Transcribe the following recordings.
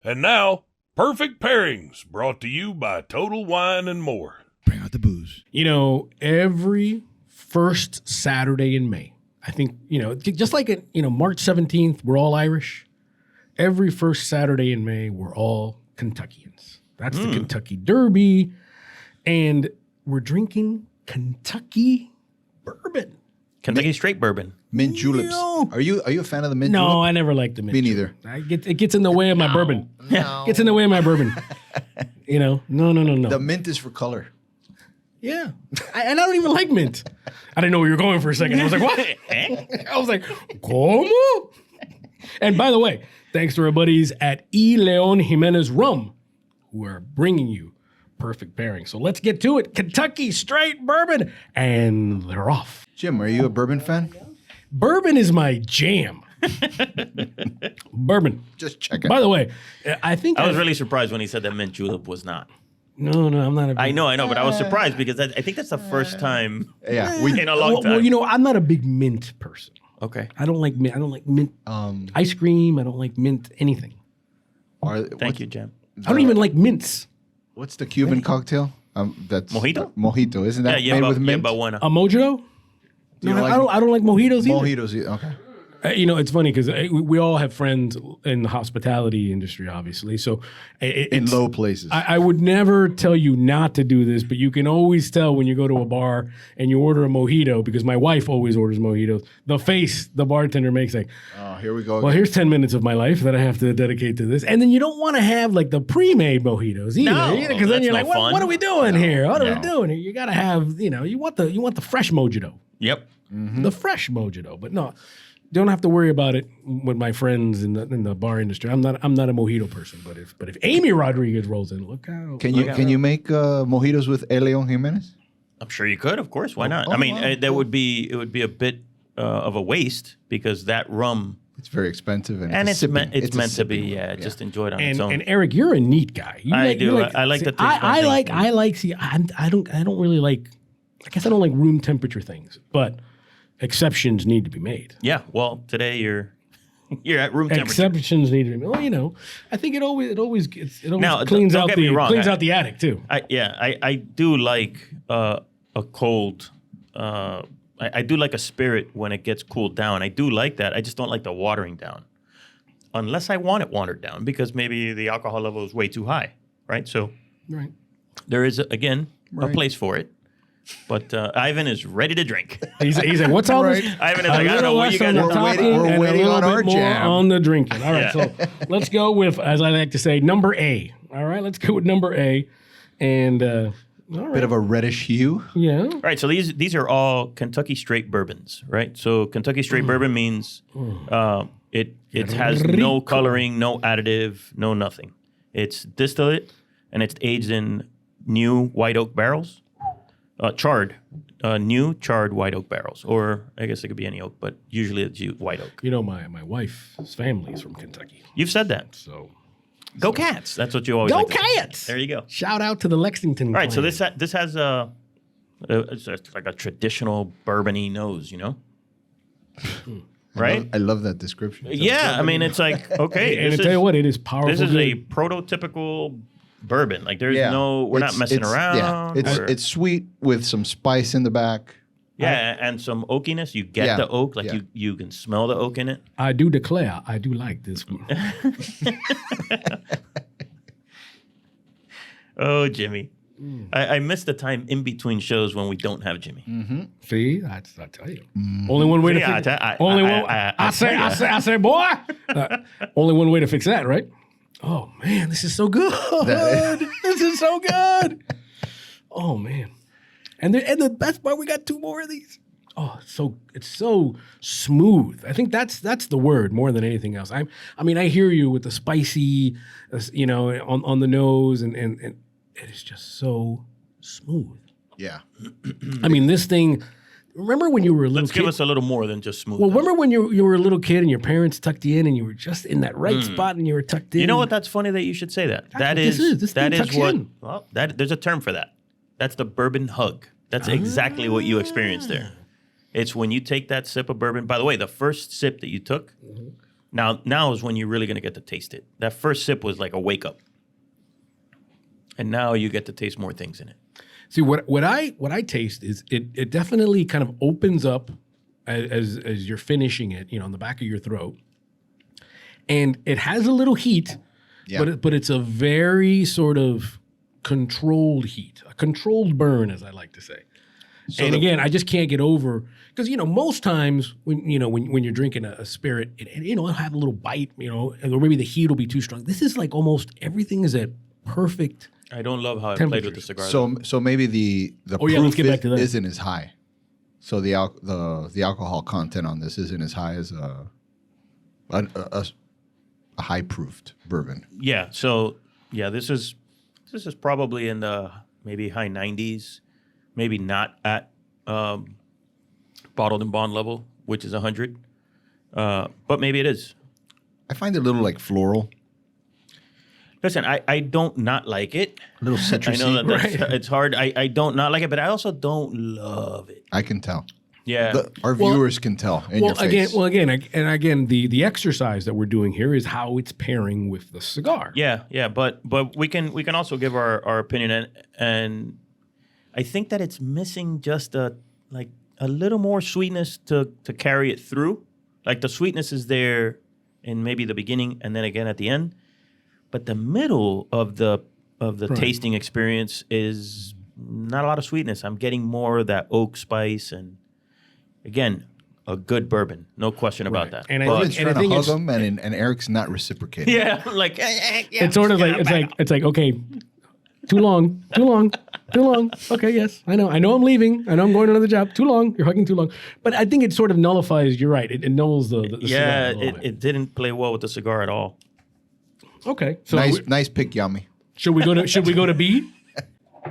And now, Perfect Pairings, brought to you by Total Wine and More. Bring out the booze. You know, every first Saturday in May, I think, just like, March 17th, we're all Irish. Every first Saturday in May, we're all Kentuckians. That's the Kentucky Derby. And we're drinking Kentucky bourbon. Kentucky Straight Bourbon. Mint juleps. Are you a fan of the mint julep? No, I never liked the mint. Me neither. It gets in the way of my bourbon. No. Gets in the way of my bourbon. No. The mint is for color. Yeah. And I don't even like mint. I didn't know where you were going for a second. I was like, what? I was like, ¿cómo? And by the way, thanks to our buddies at E. Leon Jimenez Rum, who are bringing you Perfect Pairing. So let's get to it. Kentucky Straight Bourbon. And they're off. Jim, are you a bourbon fan? Bourbon is my jam. Bourbon. Just check it. By the way, I think I was really surprised when he said that mint julep was not. No, I'm not. I know, but I was surprised because I think that's the first time in a long time. Well, I'm not a big mint person. Okay. I don't like mint. I don't like mint ice cream. I don't like mint anything. Thank you, Jam. I don't even like mints. What's the Cuban cocktail? That's Mojito? Mojito, isn't that made with mint? Buena. A mojito? you No, like- I don't like mojitos either. Mojitos, okay. It's funny because we all have friends in the hospitality industry, obviously. So In low places. I would never tell you not to do this, but you can always tell when you go to a bar and you order a mojito, because my wife always orders mojitos, the face the bartender makes like, Oh, here we go. well, here's 10 minutes of my life that I have to dedicate to this. And then you don't want to have like the pre-made mojitos either. No, Because then that's you're no like, fun. what are we doing here? What are we doing here? You got to have, you want the fresh mojito. Yep. The fresh mojito. But no, don't have to worry about it with my friends in the bar industry. I'm not a mojito person, but if Amy Rodriguez rolls in, look out. Can you make mojitos with E. Leon Jimenez? I'm sure you could, of course. Why not? I mean, it would be a bit of a waste because that rum, It's very expensive and, it's meant to be, just enjoyed on its own. And Eric, you're a neat guy. I do. I like the taste. I don't really like. I guess I don't like room temperature things, but exceptions need to be made. Yeah. Well, today you're at room temperature. Exceptions need to be made. Well, I think it always Now, cleans don't out get me wrong. cleans out the attic too. I do like a cold. I do like a spirit when it gets cooled down. I do like that. I just don't like the watering down, unless I want it watered down because maybe the alcohol level is way too high. Right. So Right. there is a place for it. But Ivan is ready to drink. He's like, what's all this? Ivan is like, I don't know what you guys are talking We're and waiting a little on our bit more jam. on the drinking. All right, Yeah. so let's go with, as I like to say, number A. All right, let's go with number A. And all right. Bit of a reddish hue. Yeah. All right, so these are all Kentucky Straight Bourbons, right? So Kentucky Straight Bourbon means it has no coloring, no additive, no nothing. It's distillate and it's aged in new white oak barrels, new charred white oak barrels, or I guess it could be any oak, but usually it's white oak. My wife's family is from Kentucky, You've said that. so Go Cats! That's what you always go like to say. Cats! There you go. Shout out to the Lexington. All right, so clan. this has it's like a traditional bourbon-y nose, right? I love that description. Yeah, I mean, it's like, okay, and I tell you what, it is powerful. this is a good. prototypical bourbon. Like, there's Yeah. we're not messing around. Yeah, or- it's sweet with some spice in the back. yeah, and some oakiness. You get Yeah, the oak, like yeah. you can smell the oak in it. I do declare, I do like this one. Oh, Jimmy. I miss the time in between shows when we don't have Jimmy. See, I tell you, only one way to See, fix I I say, boy, only one way to fix that, right? Oh man, this is so good. This is so good. Oh man, and the best part, we got 2 more of these. Oh, it's so smooth. I think that's the word more than anything else. I mean, I hear you with the spicy, on the nose, and it is just so smooth. Yeah. I mean, this thing. Remember when you were a little Let's kid? give us a little more than just smooth. Well, remember when you were a little kid and your parents tucked you in and you were just in that right spot and you were tucked in? You know what? That's funny that you should say that. what this is. This thing tucks you what. in. Well, there's a term for that. That's the bourbon hug. That's exactly what you experienced there. It's when you take that sip of bourbon. By the way, the first sip that you took Now is when you're really gonna get to taste it. That first sip was like a wake up, and now you get to taste more things in it. See, what I taste is it definitely kind of opens up as you're finishing it, in the back of your throat, and it has a little heat, but it's a very sort of controlled heat, a controlled burn, as I like to say. So and again, I just can't get over because most times when you're drinking a spirit, it'll have a little bite, or maybe the heat will be too strong. This is like almost everything is at perfect. I don't love how it played with the cigar. So maybe the let's proof get back to that. isn't as high. So the alcohol content on this isn't as high as a high proofed bourbon. Yeah. So this is probably in the maybe high 90s, maybe not at bottled and bond level, which is 100, but maybe it is. I find it a little like floral. Listen, I don't not like it. A little citrusy. I know that it's hard. I don't not like it, but I also don't love it. I can tell. Yeah. Our viewers can tell in your face. Again, the exercise that we're doing here is how it's pairing with the cigar. Yeah, but we can also give our opinion, and I think that it's missing just a little more sweetness to carry it through. Like the sweetness is there in maybe the beginning and then again at the end. But the middle of the tasting experience is not a lot of sweetness. I'm getting more of that oak spice, and again, a good bourbon, no question about that. And I think hug him, and Eric's not reciprocating. Yeah, like it's sort of like it's like okay, too long. Okay, yes, I know I'm leaving. I know I'm going to another job. Too long. You're hugging too long. But I think it sort of nullifies. You're right. It nulls the cigar. It didn't play well with the cigar at all. Okay, so nice pick, Yummy. Should we go to B?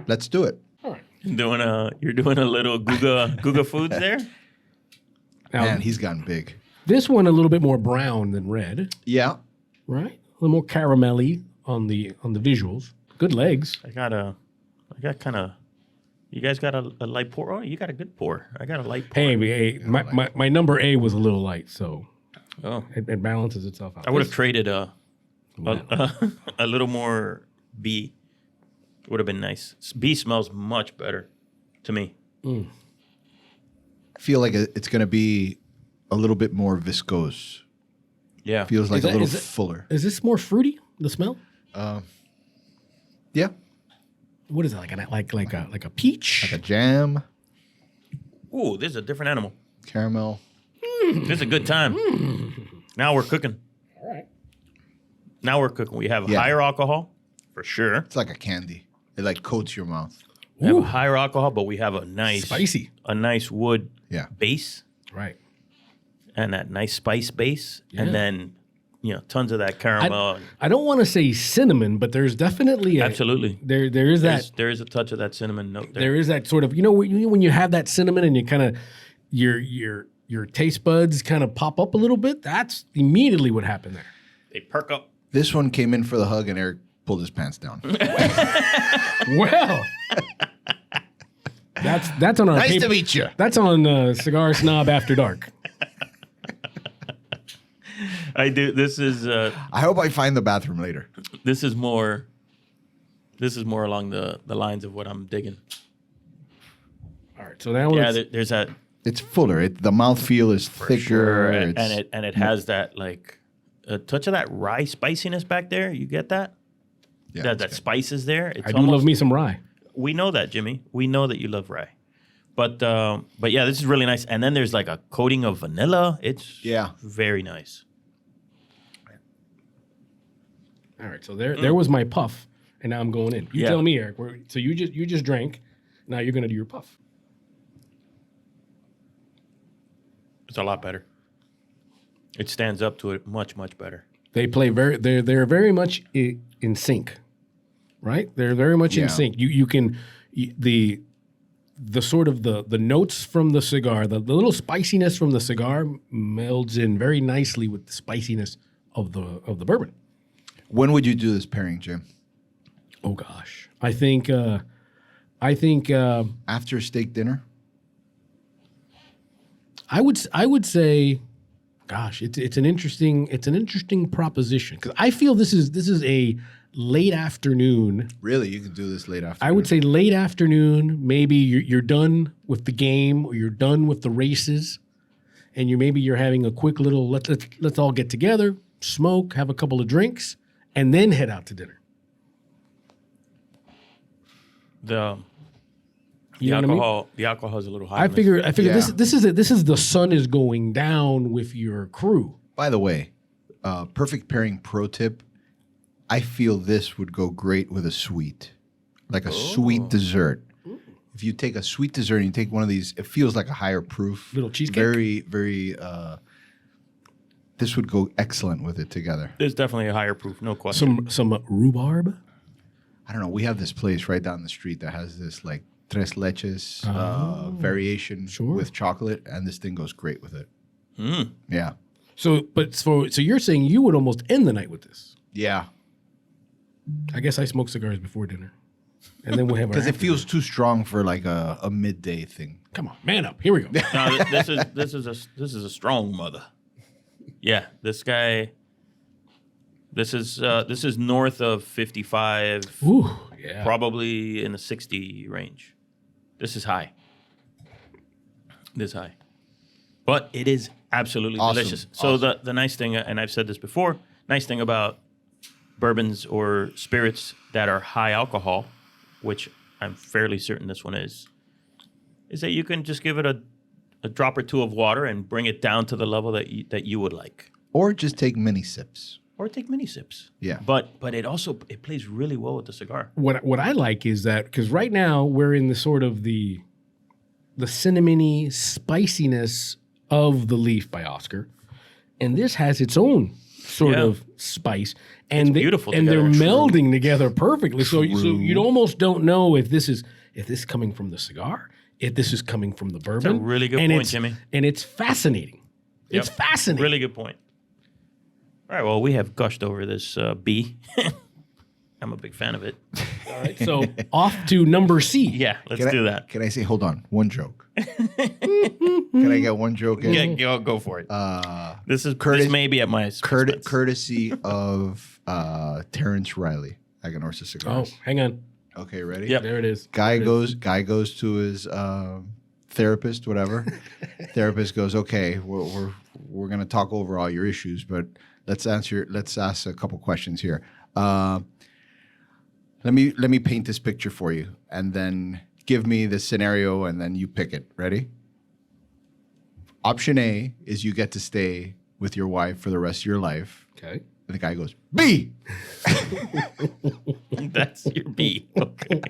Let's do it. All right. You're doing a little Guga Foods there. Now, Man, he's gotten big. This one a little bit more brown than red. Yeah. Right. A little more caramelly on the visuals. Good legs. I got kind of. You guys got a light pour? Oh, you got a good pour. I got a light pour. Hey, my number A was a little light, so it balances itself out. I would have traded a little more B. Would have been nice. B smells much better to me. I feel like it's going to be a little bit more viscose. Yeah. Feels like a little fuller. Is this more fruity, the smell? Yeah. What is it, like a peach? Like a jam. Ooh, this is a different animal. Caramel. This is a good time. Now we're cooking. All right. Now we're cooking. We have higher alcohol, for sure. It's like a candy. It like coats your mouth. We have a higher alcohol, but we have a nice spicy, a nice wood base, right? And that nice spice base, and then tons of that caramel. I don't want to say cinnamon, but there's definitely absolutely there is that there is a touch of that cinnamon note. There is that sort of when you have that cinnamon and you kind of your taste buds kind of pop up a little bit. That's immediately what happened there. They perk up. This one came in for the hug, and Eric pulled his pants down. Well, that's on our nice to meet you. That's on Cigar Snob After Dark. I do. This is. I hope I find the bathroom later. This is more along the lines of what I'm digging. All right. So now there's that. It's fuller. The mouthfeel is thicker, sure. and it has that a touch of that rye spiciness back there. You get that? Yeah, that spice is there. I do love me some rye. We know that, Jimmy. We know that you love rye. But yeah, this is really nice. And then there's like a coating of vanilla. It's very nice. All right, so there was my puff, and now I'm going in. You tell me, Eric. So you just drank. Now you're gonna do your puff. It's a lot better. It stands up to it much better. They play they're very much in sync, right? They're very much in sync. You can the sort of the notes from the cigar, the little spiciness from the cigar melds in very nicely with the spiciness of the bourbon. When would you do this pairing, Jim? Oh gosh, I think after steak dinner. I would say gosh, it's an interesting proposition because I feel this is a late afternoon. Really, you can do this late afternoon. I would say late afternoon. Maybe you're done with the game or you're done with the races, and you're having a quick little let's all get together, smoke, have a couple of drinks, and then head out to dinner. The alcohol is a little high. I figure Yeah. this is the sun is going down with your crew. By the way, perfect pairing pro tip. I feel this would go great with a sweet, like a sweet dessert. If you take a sweet dessert and you take one of these, it feels like a higher proof. Little cheesecake? Very, very, this would go excellent with it together. There's definitely a higher proof, no question. Some rhubarb. I don't know. We have this place right down the street that has this like tres leches variation with chocolate, and this thing goes great with it. Yeah. So you're saying you would almost end the night with this? Yeah. I guess I smoke cigars before dinner, and then we'll have Because it feels too strong for like a midday thing. Come on, man up. Here we go. No, this is a strong mother. Yeah, this guy. This is north of 55. Ooh, yeah. Probably in the 60 range. This is high. But it is absolutely Awesome. delicious. So the nice thing, and I've said this before, nice thing about bourbons or spirits that are high alcohol, which I'm fairly certain this one is that you can just give it a drop or two of water and bring it down to the level that you would like. Or just take mini sips. Or take mini sips. Yeah. But it plays really well with the cigar. What I like is that because right now we're in the sort of the cinnamony spiciness of the Leaf by Oscar, and this has its own sort of spice, and beautiful and they're together. melding together perfectly. So you almost don't know if this is coming from the cigar, if this is coming from the bourbon. That's a really good and point, it's, Jimmy. And it's fascinating. It's Yep. fascinating. Really good point. All right, well, we have gushed over this B. I'm a big fan of it. All right, so off to number C. Yeah, let's do that. Can I say, hold on, one joke? Can I get one joke in? Go for it. This may be at my expense. Courtesy of Terrence Riley, Aganorsa Oh, Cigars. hang on. Okay, ready? Yep. There it is. Guy goes to his therapist, whatever. Therapist goes, okay, we're gonna talk over all your issues, but let's ask a couple questions here. Let me paint this picture for you, and then give me the scenario, and then you pick it. Ready? Option A is you get to stay with your wife for the rest of your life. Okay. And the guy goes, B. That's your B. Okay.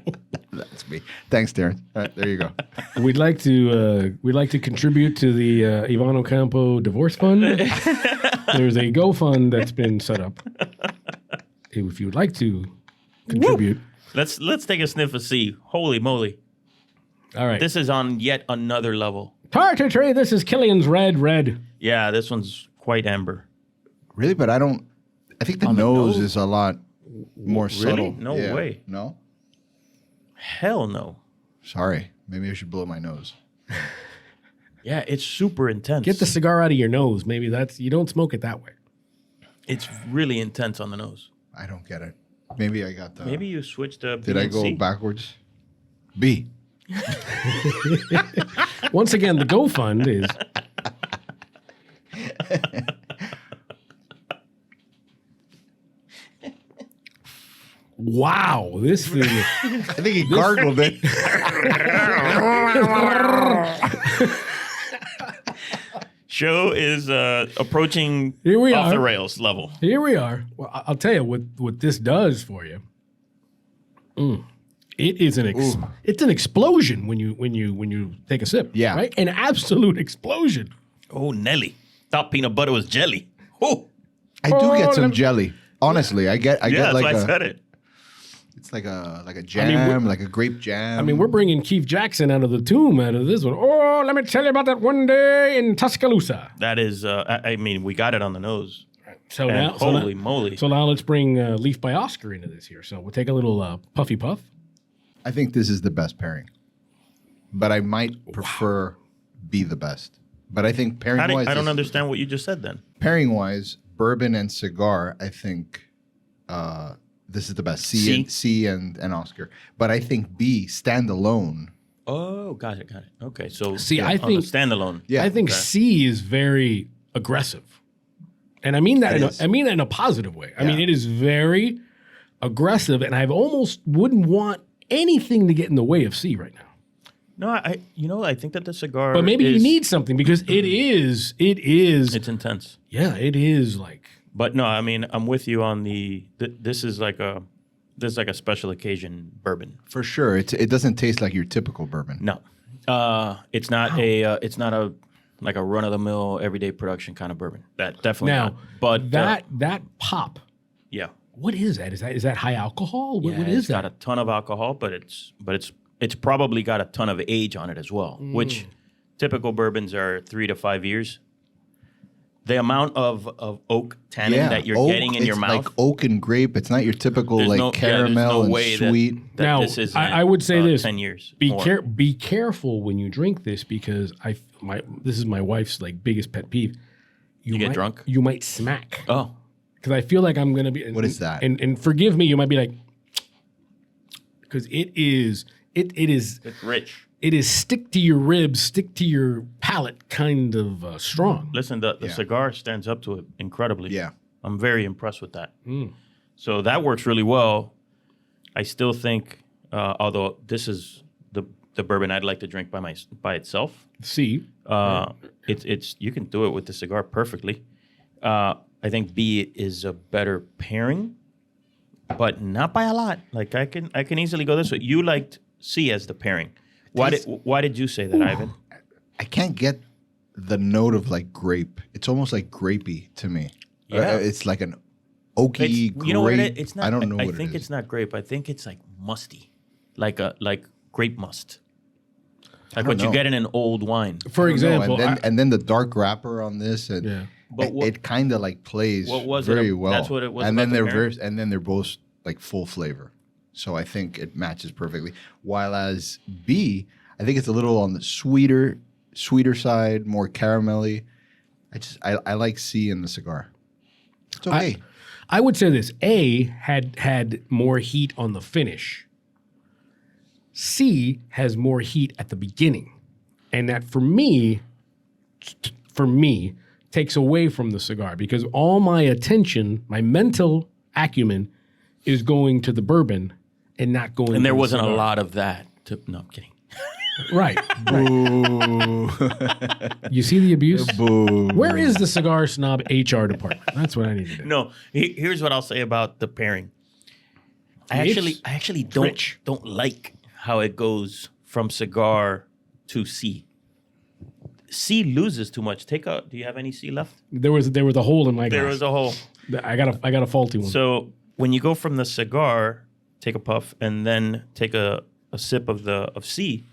That's me. Thanks, Darren. All right, there you go. We'd like to contribute to the Ivan Ocampo divorce fund. There's a GoFund that's been set up. If you would like to contribute. Let's take a sniff of C. Holy moly. All right. This is on yet another level. Tartary, this is Killian's Red. Yeah, this one's quite amber. Really? But I think the nose is a lot more subtle. No way. No? Hell no. Sorry. Maybe I should blow my nose. Yeah, it's super intense. Get the cigar out of your nose. Maybe you don't smoke it that way. It's really intense on the nose. I don't get it. Maybe I got the... Maybe you switched to Did I go B&C? backwards? B. Once again, the GoFund is... Wow, this is... I think he gargled it. Show is approaching Here we off are. the rails level. Here we are. Well, I'll tell you what this does for you. It is it's an explosion when you take a sip. Yeah. Right? An absolute explosion. Oh, Nelly. Thought peanut butter was jelly. Oh, I do get some jelly. Honestly, I get that's like why I a... said it. It's like a jam, like a grape jam. I mean, we're bringing Keith Jackson out of the tomb out of this one. Oh, let me tell you about that one day in Tuscaloosa. That is, I mean, we got it on the nose. So And now, holy moly. So now let's bring Leaf by Oscar into this here. So we'll take a little puffy puff. I think this is the best pairing. But I might prefer be the best. But I think pairing wise, I don't understand what you just said then. Pairing wise, bourbon and cigar, I think this is the best. C and Oscar. But I think B standalone. Oh, got it. Okay, so See, I think standalone. Yeah, I think C is very aggressive, and I mean that. It I mean that in a positive way. I mean Yeah. it is very aggressive, and I almost wouldn't want anything to get in the way of C right now. No, I think that the cigar. But maybe you is- need something because it is. It's intense. Yeah, it is like. But no, I mean, I'm with you on the. This is like a special occasion bourbon. For sure. It doesn't taste like your typical bourbon. No, it's not a like a run of the mill everyday production kind of bourbon. That definitely Now, not. But that pop. yeah, What is that? Is that high alcohol? What it's is got that? a ton of alcohol, but it's probably got a ton of age on it as well. Which typical bourbons are 3 to 5 years. The amount of oak tannin that you're getting in your mouth, like oak and grape. It's not your typical there's caramel and way sweet. that Now, this is. I would say this: 10 years. Be more. be careful when you drink this because this is my wife's like biggest pet peeve. You get might- drunk? You might smack Oh, because I feel like I'm gonna be. What is that? And forgive me, you might be like, because it is it's rich. it is stick to your ribs, stick to your palate kind of strong. Listen, the Yeah. cigar stands up to it incredibly. Yeah. I'm very impressed with that. So that works really well. I still think, although this is the bourbon I'd like to drink by itself, See, it's you can do it with the cigar perfectly. I think B is a better pairing, but not by a lot. Like I can easily go this way. You liked C as the pairing. Why did you say that, Ivan? I can't get the note of like grape. It's almost like grapey to me. Yeah. It's like an oaky grape. You know what it is? It's not. I don't know I what think it is. it's not grape. I think it's like musty, like grape must, like what you know. get in an old wine. for I don't know. example, and then the dark wrapper on this, and Yeah. But it kind of like plays what was it very ab- well. that's what it was And about then the they're pairing? and then they're both like full flavor. So I think it matches perfectly. While as B, I think it's a little on the sweeter side, more caramelly. I like C in the cigar. It's okay. I would say this: A had more heat on the finish. C has more heat at the beginning, and that for me, takes away from the cigar because all my attention, my mental acumen, is going to the bourbon and not going. And there to the wasn't a cigar. lot of that. No, I'm kidding. Right. Boo. You see the abuse? Boo. Where is the Cigar Snob HR department? That's what I need to do. No, here's what I'll say about the pairing. I It's actually rich. don't like how it goes from cigar to C. C loses too much. Do you have any C left? There was a hole in my glass. There was a hole. I got a faulty one. So when you go from the cigar, take a puff, and then take a sip of C,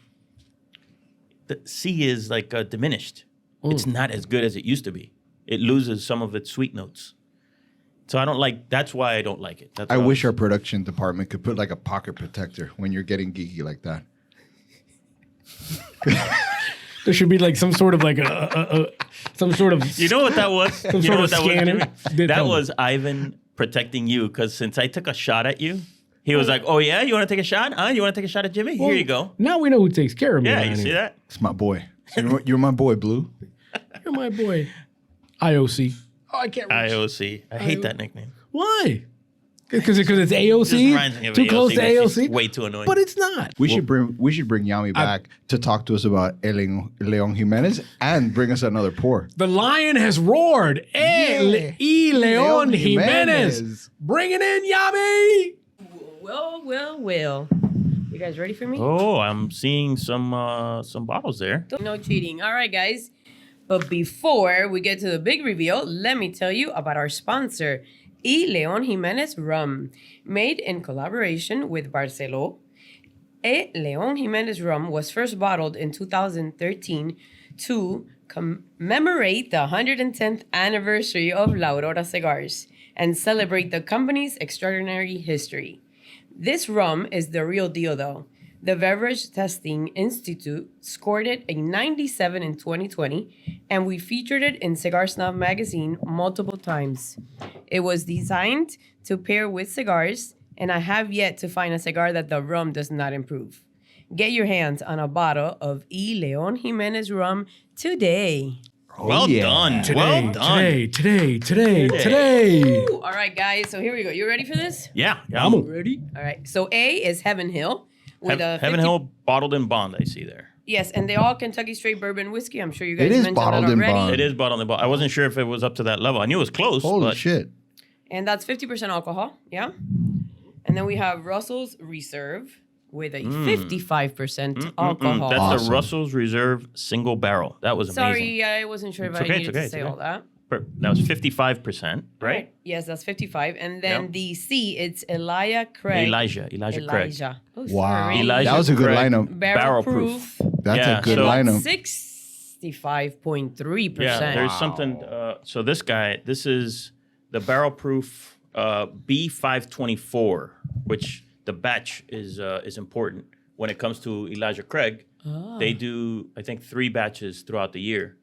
the C is like diminished. It's not as good as it used to be. It loses some of its sweet notes. So I don't like. That's why I don't like it. That's I why wish our production department could put like a pocket protector when you're getting geeky like that. There should be like some sort of like some sort of. You know what that was? Some You sort know of what that scanner? was? Did That tell me. was Ivan protecting you because since I took a shot at you, he was like, "Oh yeah, you want to take a shot? You want to take a shot at Jimmy? Here you go." Now we know who takes care of me. Yeah, around you see here. that? It's my boy. You're my boy, Blue. You're my boy. IOC. Oh, I can't reach. IOC. I hate that nickname. Why? Because it's Just AOC. reminds me of Too AOC, close to which is AOC. way too annoying. But it's not. We should bring Yami back to talk to us about Leon Jimenez and bring us another pour. The lion has roared. E. Leon Jimenez. Bring it in, Yami. Well. You guys ready for me? Oh, I'm seeing some bottles there. No cheating. All right, guys. But before we get to the big reveal, let me tell you about our sponsor, E. Leon Jimenez Rum. Made in collaboration with Barceló, E. Leon Jimenez Rum was first bottled in 2013 to commemorate the 110th anniversary of La Aurora Cigars and celebrate the company's extraordinary history. This rum is the real deal, though. The Beverage Testing Institute scored it a 97 in 2020, and we featured it in Cigar Snob magazine multiple times. It was designed to pair with cigars, and I have yet to find a cigar that the rum does not improve. Get your hands on a bottle of E. Leon Jimenez rum today. Well done. Today, well done. today. Ooh, all right, guys. So here we go. You ready for this? Yeah. I'm ready. All right. So A is Heaven Hill. With a Heaven 50 Hill bottled in bond, I see there. Yes, and they all Kentucky Straight Bourbon whiskey. I'm sure you guys It is mentioned that bottled in already. bond. It is bottled in bond. I wasn't sure if it was up to that level. I knew it was close. Holy but shit. And that's 50% alcohol. Yeah. And then we have Russell's Reserve with a 55% alcohol. That's Awesome. the Russell's Reserve single barrel. That was amazing. Sorry, I wasn't sure if It's I okay, needed it's okay, to say it's okay. all that. That was 55%, right? Yes, that's 55. And then Yep. the C, it's Elijah Craig. Elijah Craig. Oh, Wow. sorry. Elijah That was a good Craig. lineup. Barrel proof. proof. That's Yeah, a good so- lineup. 65.3%. Yeah, there's Wow. something. So this guy, this is the barrel proof B524, which the batch is important when it comes to Elijah Craig. They do, I think, 3 batches throughout the year.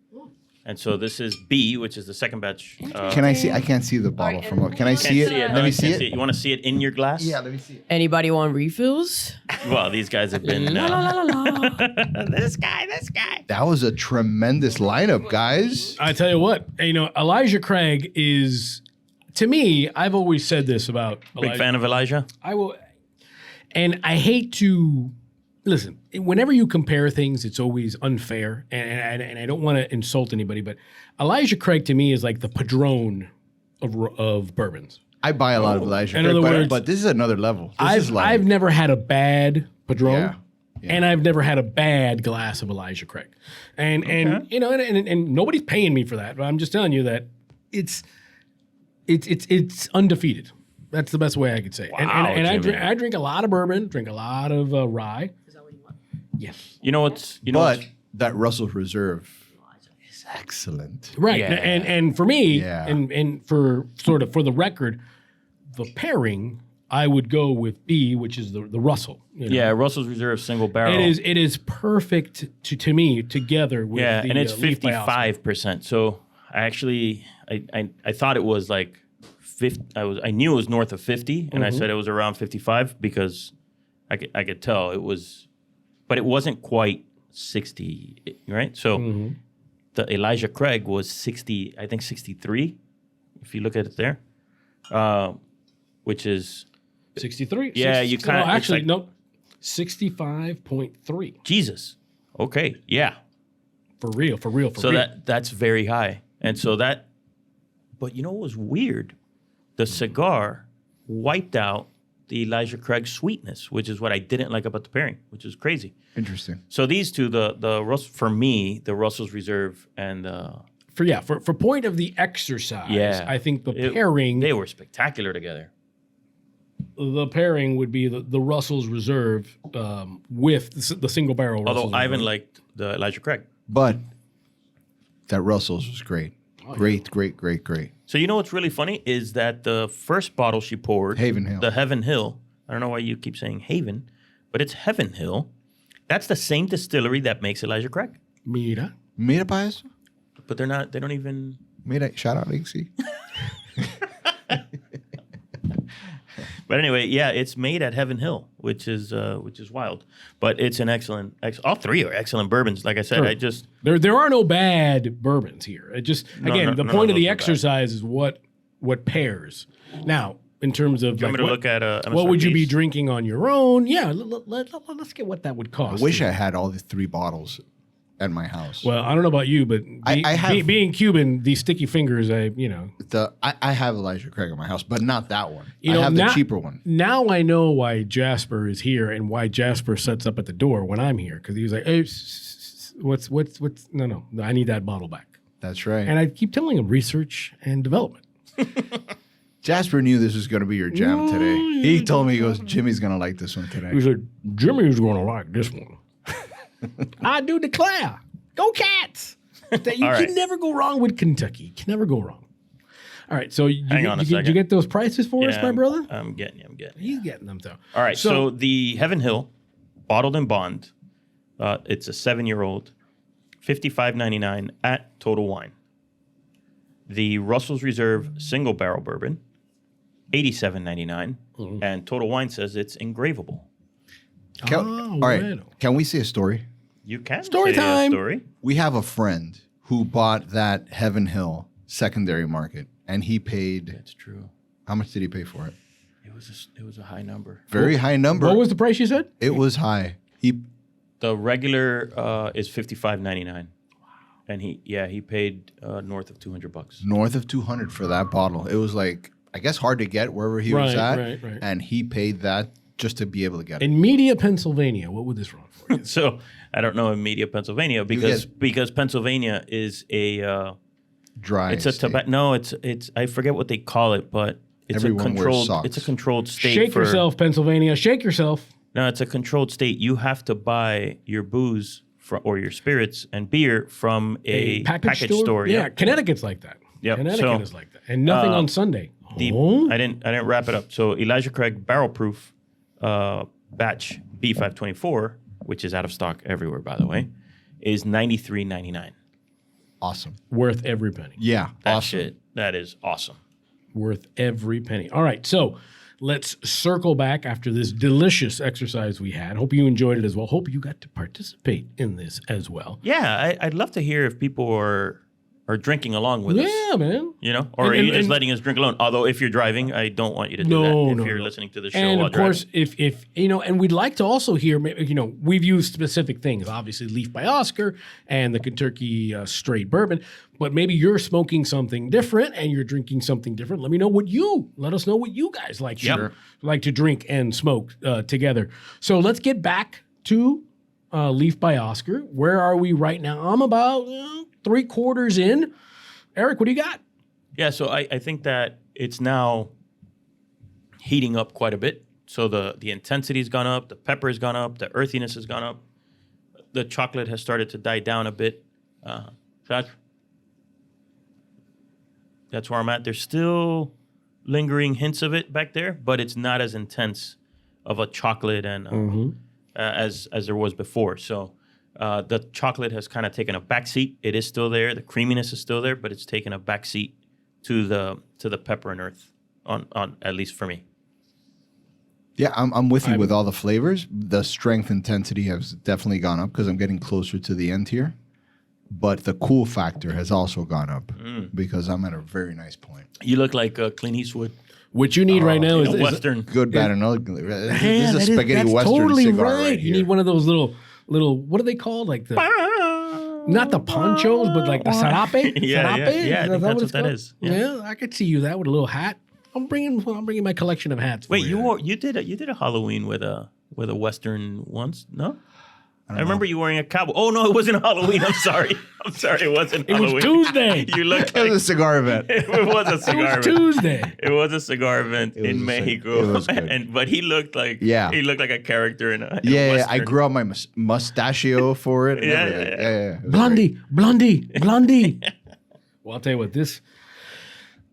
And so this is B, which is the second batch. Can I see? I can't see the bottle Alright, from up. Can I and see it? can't see it. Let me see it. You want to see it in your glass? let me see it. Anybody want refills? Well, these guys have been. La, la, la, la, la. This guy. That was a tremendous lineup, guys. I tell you what, Elijah Craig is, to me, I've always said this about Big Elijah. fan of Elijah. I will, and I hate to listen. Whenever you compare things, it's always unfair, and I don't want to insult anybody, but Elijah Craig to me is like the Padron of bourbons. I buy a lot of Elijah In Craig, other words, but this is another level. I've never had a bad Padron. Yeah. And I've never had a bad glass of Elijah Craig, and nobody's paying me for that. But I'm just telling you that it's undefeated. That's the best way I could say. It. And I drink a lot of bourbon, drink a lot of rye. Is that what you want? Yes. You know what's. But that Russell's Reserve is excellent. Right. Yeah. And for me, Yeah. and for sort of for the record, the pairing, I would go with B, which is the Russell. Yeah, Russell's Reserve single barrel. It is perfect to me together with the and it's Leaf by Oscar. 55%. So I actually I thought it was like 50. I knew it was north of 50, and I said it was around 55 because I could tell it was, but it wasn't quite 60, right? So the Elijah Craig was 60, I think 63, if you look at it there, which is 63. Yeah, you kinda- it's actually like- no, 65.3 Jesus. Okay, yeah. for real. So that's very high. And so that, but you know what was weird? The cigar wiped out the Elijah Craig sweetness, which is what I didn't like about the pairing, which is crazy. Interesting. So these two, for me, the Russell's Reserve and for point of the exercise. Yeah. I think the It- pairing they were spectacular together. would be the Russell's Reserve with the single barrel. Although Russell's Ivan Reserve. liked the Elijah Craig. But that Russell's was great. Great. So you know what's really funny is that the first bottle she poured, Haven Hill. the Heaven Hill. I don't know why you keep saying Haven, but it's Heaven Hill. That's the same distillery that makes Elijah Craig. Mira. Mira para eso. But they're not. They don't even. Mira, shout out, Ixie. But anyway, yeah, it's made at Heaven Hill, which is wild. But it's an excellent. All three are excellent bourbons. Like I said, Sure. I just There are no bad bourbons here. It just No, again no, the none point of of the those are bad. exercise is what pairs. Now, in terms of you want me to look at what would you be MSRPs? drinking on your own? Yeah, let's get what that would I cost. wish I had all the 3 bottles at my house. Well, I don't know about you, but I have- being Cuban, these sticky fingers, I have Elijah Craig at my house, but not that one. You I know, have the now- cheaper one. Now I know why Jasper is here and why Jasper sets up at the door when I'm here because he was like, "Hey, what's no, I need that bottle back." That's right. And I keep telling him research and development. Jasper knew this was going to be your jam today. He told me, he goes, Jimmy's going to like this one He today. was like, "Jimmy's going to like this one." I do declare, go Cats! That you All can right. never go wrong with Kentucky. Can never go wrong. All right, so Hang on a did you second. get those prices for us, my brother? I'm getting you. He's getting them though. All right, so the Heaven Hill bottled in bond. It's a 7-year-old, $55.99 at Total Wine. The Russell's Reserve single barrel bourbon, $87.99, and Total Wine says it's engravable. All right. Can we say a story? You can Story say time. a story. We have a friend who bought that Heaven Hill secondary market, and he paid. That's true. How much did he pay for it? It was a high number. Very high number. What was the price you said? It was high. The regular is $55.99. And he paid north of $200. North of 200 for that bottle. It was like, I guess, hard to get wherever he was at. Right. And he paid that just to be able to get it. In Media, Pennsylvania, what would this run for you? So I don't know in Media, Pennsylvania, because Pennsylvania is a Dry. it's a state. tobacco. No, it's I forget what they call it, but it's Everyone a wears controlled. socks. It's a controlled state. Shake yourself, Pennsylvania. Shake yourself. No, it's a controlled state. You have to buy your booze or your spirits and beer from a package store. Yeah, Yep. Connecticut's like that. Yep. Connecticut So, is like that. And nothing on Sunday. I didn't wrap it up. So Elijah Craig Barrel Proof batch B524, which is out of stock everywhere, by the way, is $93.99. Awesome. Worth every penny. Yeah. That awesome. shit, that is awesome. Worth every penny. All right, so let's circle back after this delicious exercise we had. Hope you enjoyed it as well. Hope you got to participate in this as well. Yeah, I'd love to hear if people are drinking along with us. Yeah, man. You know, or are you just letting us drink alone? Although if you're driving, I don't want you to do that. If you're listening to the show and while of course, if you know, and we'd like to also hear, you know, we've used specific things, obviously Leaf by Oscar and the Kentucky Straight Bourbon, but maybe you're smoking something different and you're drinking something different. Let us know what you guys like to drink and smoke together. So let's get back to Leaf by Oscar. Where are we right now? I'm about 3/4 in. Eric, what do you got? Yeah, so I think that it's now heating up quite a bit. So the intensity's gone up, the pepper has gone up, the earthiness has gone up. The chocolate has started to die down a bit. That's where I'm at. There's still lingering hints of it back there, but it's not as intense of a chocolate and as there was before. So the chocolate has kind of taken a backseat. It is still there. The creaminess is still there, but it's taken a backseat to the pepper and earth on at least for me. Yeah, I'm with you with all the flavors. The strength intensity has definitely gone up because I'm getting closer to the end here. But the cool factor has also gone up because I'm at a very nice point. You look like Clint Eastwood. What you need right now is Western. Good, bad, and ugly. This is a that's spaghetti western totally cigar right. right You here. need one of those little. What are they called? Like the not the ponchos, but like the sarape. Yeah, Sarape? yeah. I think that's it's what that called? is. Yeah. I could see you that with a little hat. I'm bringing my collection of hats. Wait, for you did a Halloween with a Western once? No, I remember you wearing a cowboy. Oh no, it wasn't Halloween. I'm sorry. It wasn't It Halloween. was Tuesday. You looked It was like a cigar event. it was a It cigar was event. Tuesday. It was a cigar event was in a Mexico, it was good. but he looked like he looked like a character in a Yeah, I Western. grew out my mustachio for it. And Yeah, everything. yeah. It was Blondie. Well, I'll tell you what,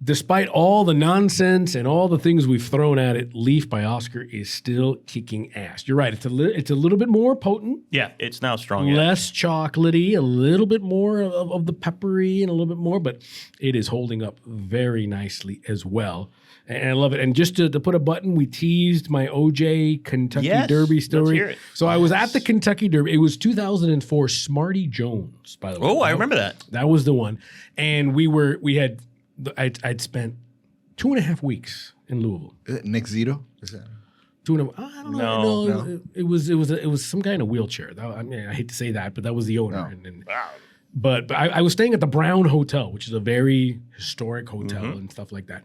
despite all the nonsense and all the things we've thrown at it, Leaf by Oscar is still kicking ass. You're right. It's a little bit more potent, Yeah, it's now strong. Yeah. less chocolatey, a little bit more of the peppery and a little bit more, but it is holding up very nicely as well. And I love it. And just to put a button, we teased my OJ Kentucky Yes, Derby let's story. hear it. So I was at the Kentucky Derby. It was 2004 Smarty Jones, by the way. Oh, I remember that. That was the one. And I'd spent 2.5 weeks in Louisville. Is it Nick Zito? Is that? I don't know. No. It was some guy in a wheelchair. I mean, I hate to say that, but that was the owner. No. But I was staying at the Brown Hotel, which is a very historic hotel and stuff like that.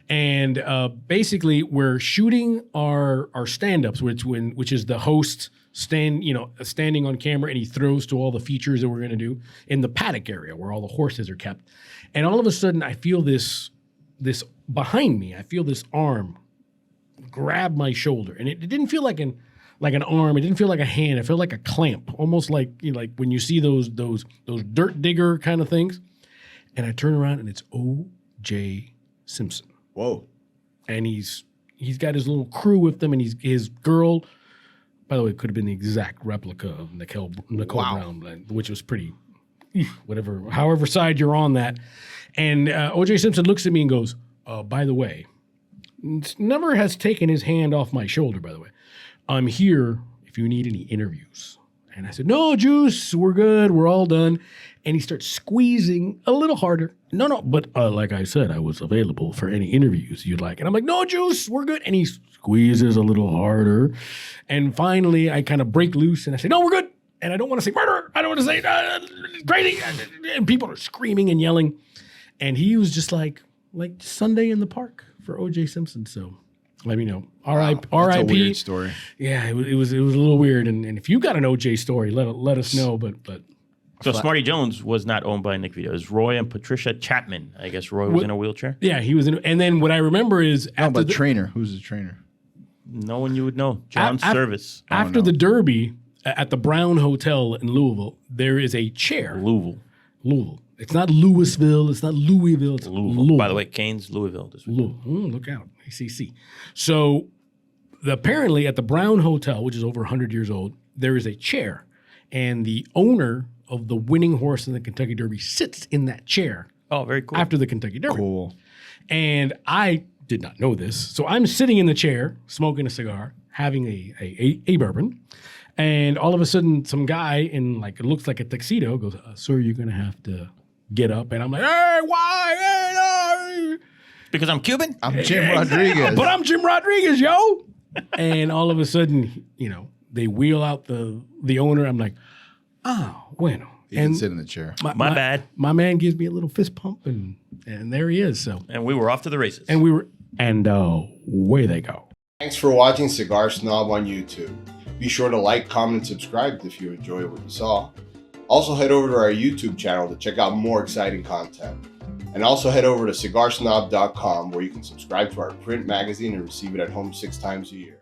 And basically, we're shooting our stand-ups, which is the host standing on camera, and he throws to all the features that we're going to do in the paddock area where all the horses are kept. And all of a sudden, I feel this behind me. I feel this arm grab my shoulder, and it didn't feel like an arm. It didn't feel like a hand. It felt like a clamp, almost like like when you see those dirt digger kind of things. And I turn around, and it's O.J. Simpson, Whoa. and he's got his little crew with him, and his girl By the way, it could have been the exact replica of Nicole Brown blend, which was pretty, whatever, however side you're on that. And O.J. Simpson looks at me and goes, by the way, never has taken his hand off my shoulder, by the way. I'm here if you need any interviews. And I said, no, Juice, we're good. We're all done. And he starts squeezing a little harder. No, but like I said, I was available for any interviews you'd like. And I'm like, no, Juice, we're good. And he squeezes a little harder. And finally, I kind of break loose and I say, no, we're good. And I don't want to say murder. I don't want to say crazy. And people are screaming and yelling. And he was just like Sunday in the park for O.J. Simpson. So let me know. R.I.P. That's a weird story. Yeah, it was a little weird. And if you got an O.J. story, let us know. But So Smarty Jones was not owned by Nick Vito. It was Roy and Patricia Chapman. I guess Roy was in a wheelchair. Yeah, he was in. And then what I remember is after the trainer. Who's the trainer? No one you would know. John Service. After the Derby at the Brown Hotel in Louisville, there is a chair. Louisville. It's not Louisville. It's not Louisville. It's Louisville. By the way, Kane's Louisville. Look out. ACC. So apparently at the Brown Hotel, which is over 100 years old, there is a chair. And the owner of the winning horse in the Kentucky Derby sits in that chair. Oh, very cool. After the Kentucky Derby. Cool. And I did not know this. So I'm sitting in the chair, smoking a cigar, having a bourbon. And all of a sudden, some guy in it looks like a tuxedo goes, sir, you're going to have to get up. And I'm like, hey, why? Hey, because I'm Cuban? I'm Jim Rodriguez. But I'm Jim Rodriguez, yo. And all of a sudden, they wheel out the owner. I'm like, oh, bueno. He didn't sit in the chair. My bad. My man gives me a little fist pump, and there he is. So, and we were off to the races. And away they go. Thanks for watching Cigar Snob on YouTube. Be sure to like, comment, and subscribe if you enjoyed what you saw. Also head over to our YouTube channel to check out more exciting content. And also head over to cigarsnob.com where you can subscribe to our print magazine and receive it at home 6 times a year.